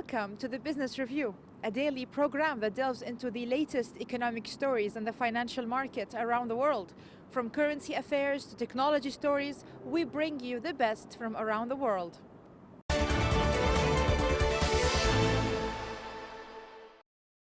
Welcome to the Business Review, a daily program that delves into the latest economic stories in the financial market around the world. From currency affairs to technology stories, we bring you the best from around the world.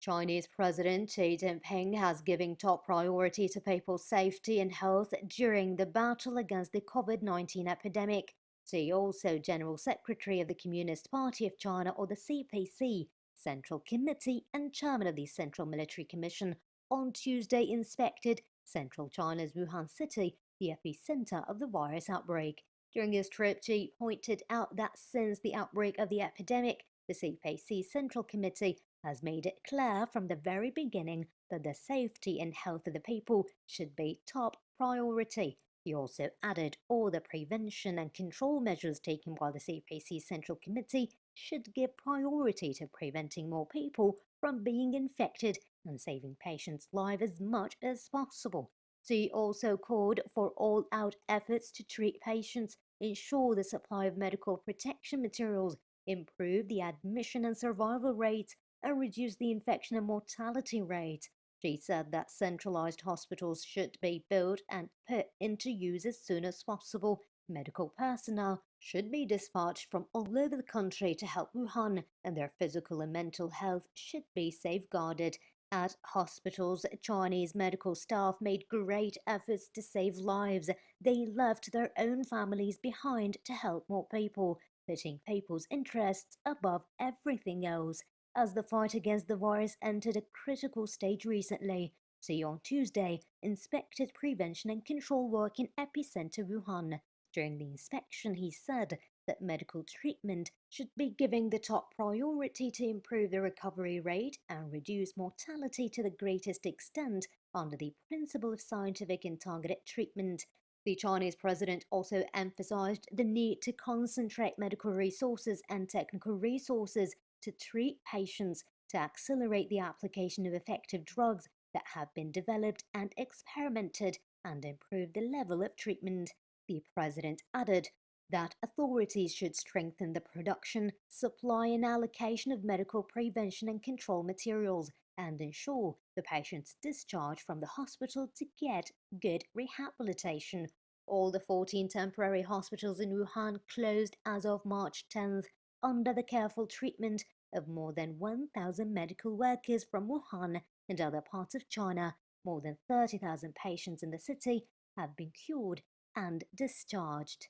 Chinese President Xi Jinping has given top priority to people's safety and health during the battle against the COVID-19 epidemic. Xi, also General Secretary of the Communist Party of China, or the CPC, Central Committee and Chairman of the Central Military Commission, on Tuesday inspected central China's Wuhan city, the epicenter of the virus outbreak. During his trip, Xi pointed out that since the outbreak of the epidemic, the CPC Central Committee has made it clear from the very beginning that the safety and health of the people should be top priority. He also added all the prevention and control measures taken by the CPC Central Committee should give priority to preventing more people from being infected and saving patients' lives as much as possible. He also called for all-out efforts to treat patients, ensure the supply of medical protection materials, improve the admission and survival rates, and reduce the infection and mortality rate. She said that centralized hospitals should be built and put into use as soon as possible. Medical personnel should be dispatched from all over the country to help Wuhan, and their physical and mental health should be safeguarded. At hospitals, Chinese medical staff made great efforts to save lives. They left their own families behind to help more people, putting people's interests above everything else. As the fight against the virus entered a critical stage recently, Xi on Tuesday inspected prevention and control work in epicenter Wuhan. During the inspection, he said that medical treatment should be given the top priority to improve the recovery rate and reduce mortality to the greatest extent under the principle of scientific and targeted treatment. The Chinese president also emphasized the need to concentrate medical resources and technical resources to treat patients, to accelerate the application of effective drugs that have been developed and experimented, and improve the level of treatment. The president added that authorities should strengthen the production, supply, and allocation of medical prevention and control materials and ensure the patient's discharge from the hospital to get good rehabilitation. All the 14 temporary hospitals in Wuhan closed as of March 10th under the careful treatment of more than 1,000 medical workers from Wuhan and other parts of China. More than 30,000 patients in the city have been cured and discharged.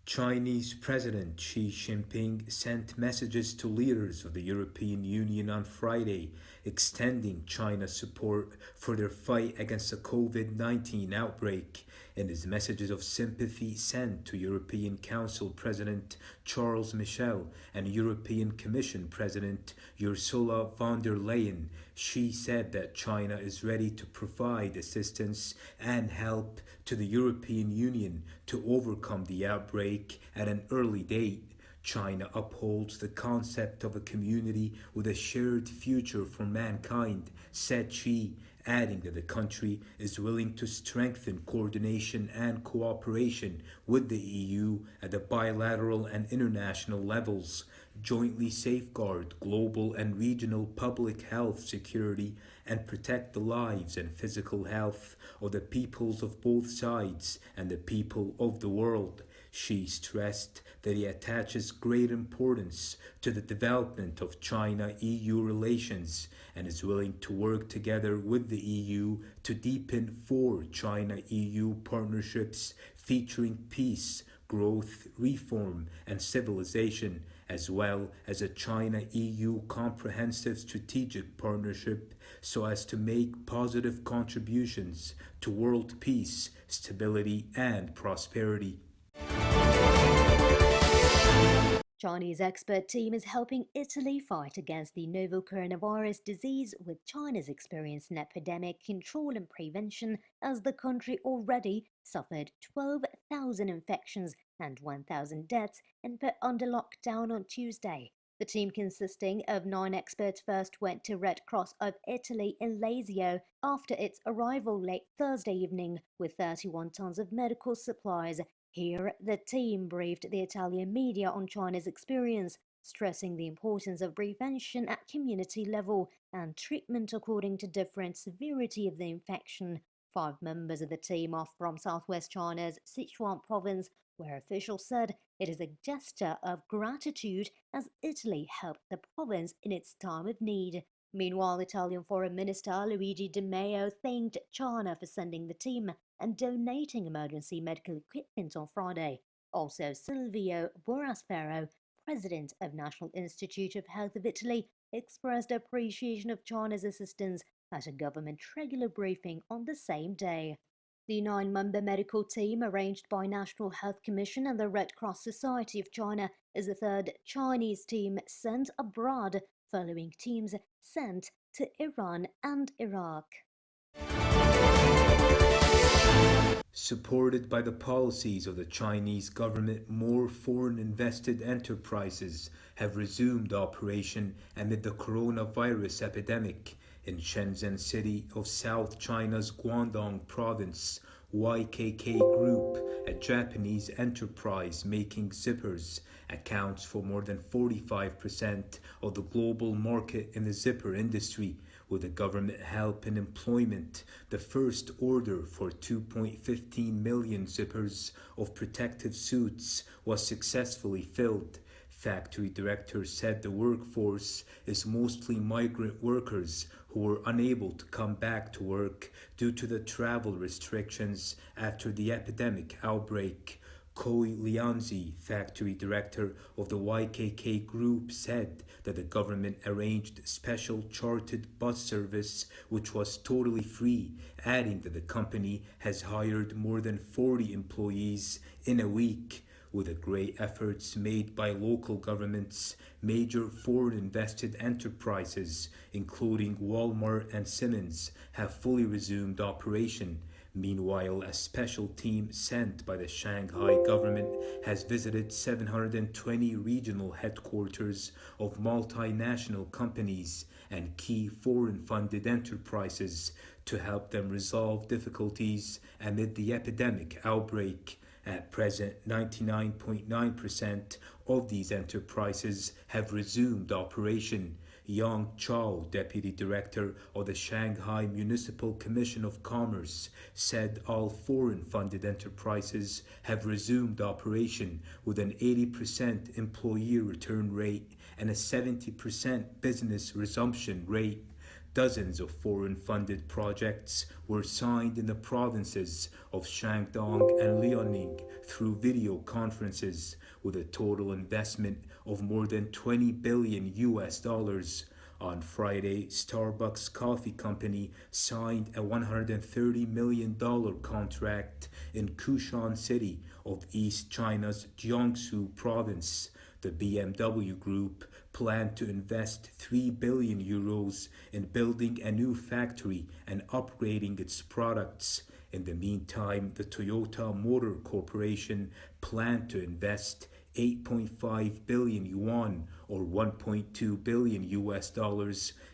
Chinese President Xi Jinping sent messages to leaders of the European Union on Friday, extending China's support for their fight against the COVID-19 outbreak. In his messages of sympathy sent to European Council President Charles Michel and European Commission President Ursula von der Leyen, Xi said that China is ready to provide assistance and help to the European Union to overcome the outbreak at an early date. China upholds the concept of a community with a shared future for mankind, said Xi, adding that the country is willing to strengthen coordination and cooperation with the EU at the bilateral and international levels, jointly safeguard global and regional public health security, and protect the lives and physical health of the peoples of both sides and the people of the world. Xi stressed that he attaches great importance to the development of China-EU relations and is willing to work together with the EU to deepen four China-EU partnerships featuring peace, growth, reform, and civilization, as well as a China-EU comprehensive strategic partnership so as to make positive contributions to world peace, stability, and prosperity. Chinese expert team is helping Italy fight against the novel coronavirus disease with China's experience in epidemic control and prevention, as the country already suffered 12,000 infections and 1,000 deaths and put under lockdown on Tuesday. The team, consisting of 9 experts, first went to Red Cross of Italy in Lazio after its arrival late Thursday evening with 31 tons of medical supplies. Here, the team briefed the Italian media on China's experience, stressing the importance of prevention at community level and treatment according to different severity of the infection. 5 members of the team are from southwest China's Sichuan province, where officials said it is a gesture of gratitude as Italy helped the province in its time of need. Meanwhile, Italian Foreign Minister Luigi Di Maio thanked China for sending the team and donating emergency medical equipment on Friday. Also, Silvio Borrasfero, president of National Institute of Health of Italy, expressed appreciation of China's assistance at a government regular briefing on the same day. The 9-member medical team, arranged by National Health Commission and the Red Cross Society of China, is the third Chinese team sent abroad, following teams sent to Iran and Iraq. Supported by the policies of the Chinese government, more foreign invested enterprises have resumed operation amid the coronavirus epidemic. In Shenzhen city of South China's Guangdong province, YKK Group, a Japanese enterprise making zippers, accounts for more than 45% of the global market in the zipper industry. With the government help and employment, the first order for 2.15 million zippers of protective suits was successfully filled. Factory director said the workforce is mostly migrant workers who were unable to come back to work due to the travel restrictions after the epidemic outbreak. Koi Lianzi, factory director of the YKK Group, said that the government arranged special chartered bus service which was totally free, adding that the company has hired more than 40 employees in a week. With the great efforts made by local governments, major foreign invested enterprises, including Walmart and Siemens, have fully resumed operation. Meanwhile, a special team sent by the Shanghai government has visited 720 regional headquarters of multinational companies and key foreign-funded enterprises to help them resolve difficulties amid the epidemic outbreak. At present, 99.9% of these enterprises have resumed operation. Yang Chao, Deputy Director of the Shanghai Municipal Commission of Commerce, said all foreign-funded enterprises have resumed operation with an 80% employee return rate and a 70% business resumption rate. Dozens of foreign-funded projects were signed in the provinces of Shandong and Liaoning through video conferences, with a total investment of more than $20 billion. On Friday, Starbucks Coffee Company signed a $130 million contract in Kushan City of East China's Jiangsu province. The BMW Group planned to invest €3 billion in building a new factory and upgrading its products. In the meantime, the Toyota Motor Corporation planned to invest 8.5 billion yuan or $1.2 billion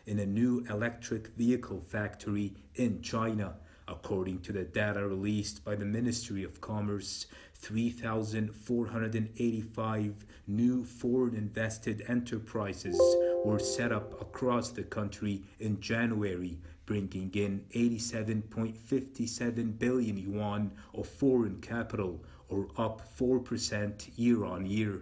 in a new electric vehicle factory in China. According to the data released by the Ministry of Commerce, 3,485 new foreign invested enterprises were set up across the country in January, bringing in 87.57 billion yuan of foreign capital, or up 4% year on year.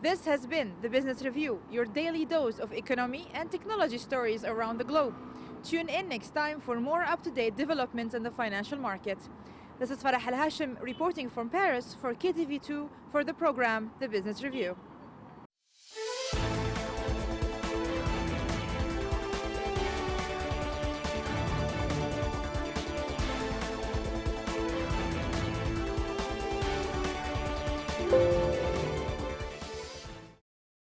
This has been the Business Review, your daily dose of economy and technology stories around the globe. Tune in next time for more up-to-date developments in the financial market. This is Farah Al Hashim reporting from Paris for KTV2 for the program The Business Review.